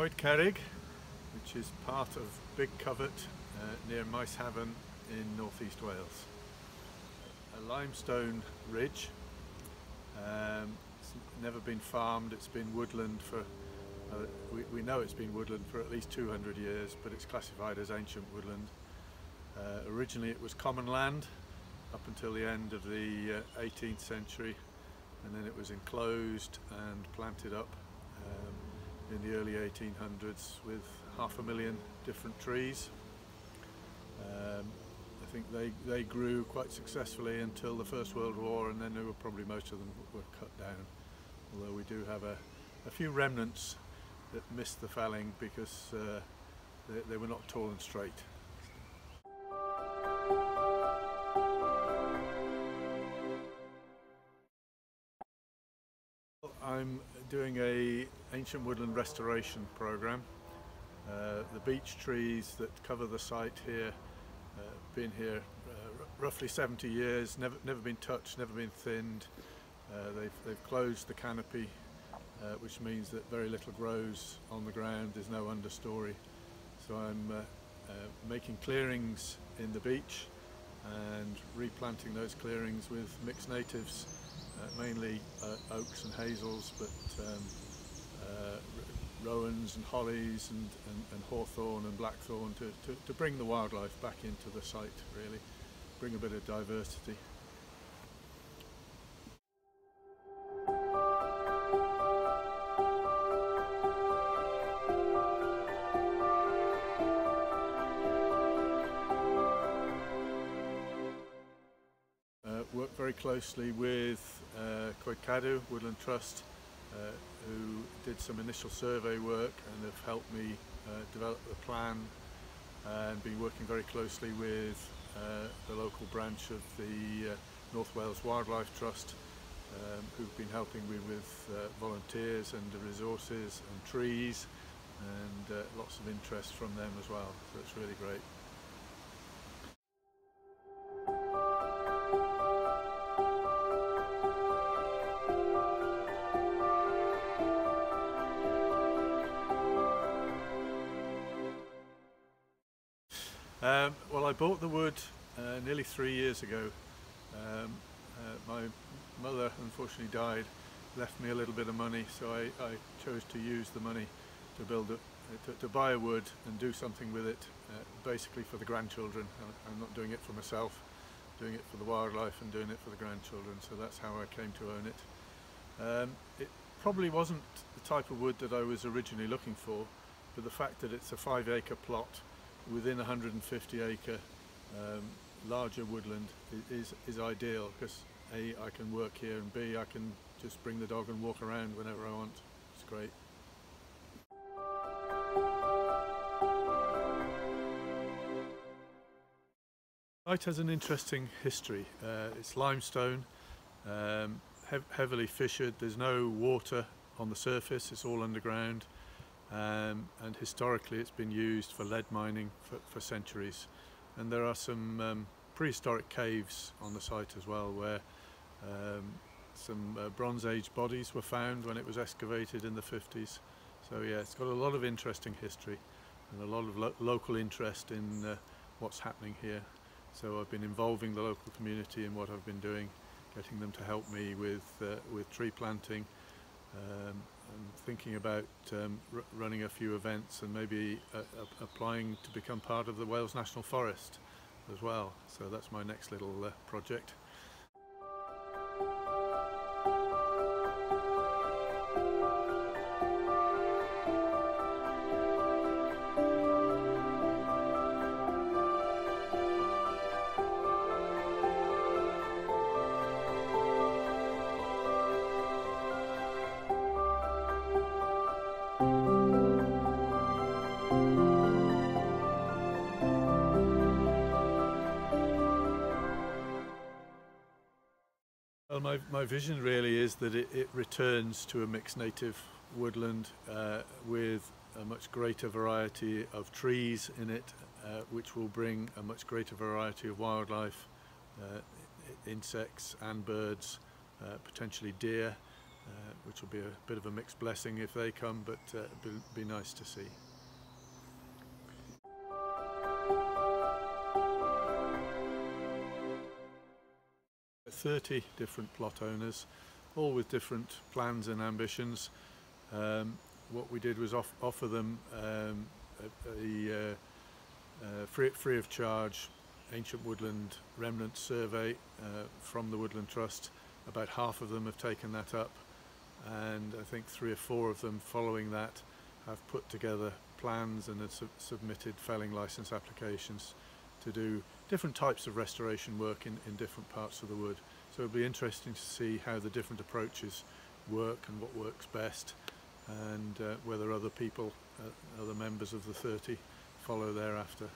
Coed Cerrig, which is part of Big Covert near Maeshafn in northeast Wales. A limestone ridge. It's never been farmed, it's been woodland for, we know it's been woodland for at least 200 years, but it's classified as ancient woodland. Originally it was common land up until the end of the 18th century, and then it was enclosed and planted up in the early 1800s with 500,000 different trees. I think they grew quite successfully until the First World War, and then probably most of them were cut down, although we do have a few remnants that missed the felling because they were not tall and straight. I'm doing a ancient woodland restoration program. The beech trees that cover the site here been here roughly 70 years, never been touched, never been thinned. They've closed the canopy, which means that very little grows on the ground. There's no understory. So I'm making clearings in the beech and replanting those clearings with mixed natives, mainly oaks and hazels, but rowans and hollies and hawthorn and blackthorn to bring the wildlife back into the site, really, bring a bit of diversity. Worked very closely with Coed Cerrig Woodland Trust, who did some initial survey work and have helped me develop the plan, and been working very closely with the local branch of the North Wales Wildlife Trust, who've been helping me with volunteers and the resources and trees, and lots of interest from them as well, so it's really great. Well, I bought the wood nearly 3 years ago. My mother unfortunately died, left me a little bit of money, so I chose to use the money to buy a wood and do something with it, basically for the grandchildren. I'm not doing it for myself, doing it for the wildlife and doing it for the grandchildren, so that's how I came to own it. It probably wasn't the type of wood that I was originally looking for, but the fact that it's a 5-acre plot within 150-acre larger woodland is ideal, because A, I can work here, and B, I can just bring the dog and walk around whenever I want. It's great. The site has an interesting history. It's limestone, heavily fissured. There's no water on the surface, it's all underground. And historically it's been used for lead mining for centuries, and there are some prehistoric caves on the site as well, where some Bronze Age bodies were found when it was excavated in the 50s. So yeah, it's got a lot of interesting history and a lot of local interest in what's happening here. So I've been involving the local community in what I've been doing, getting them to help me with tree planting. I'm thinking about running a few events and maybe applying to become part of the Wales National Forest as well. So that's my next little project. Well, my vision really is that it returns to a mixed native woodland with a much greater variety of trees in it, which will bring a much greater variety of wildlife, insects and birds, potentially deer, which will be a bit of a mixed blessing if they come, but be nice to see. 30 different plot owners, all with different plans and ambitions. What we did was offer them a free of charge ancient woodland remnant survey from the Woodland Trust. About half of them have taken that up, and I think 3 or 4 of them following that have put together plans and have submitted felling license applications to do different types of restoration work in different parts of the wood. So it'll be interesting to see how the different approaches work and what works best, and whether other people, other members of the 30 follow thereafter.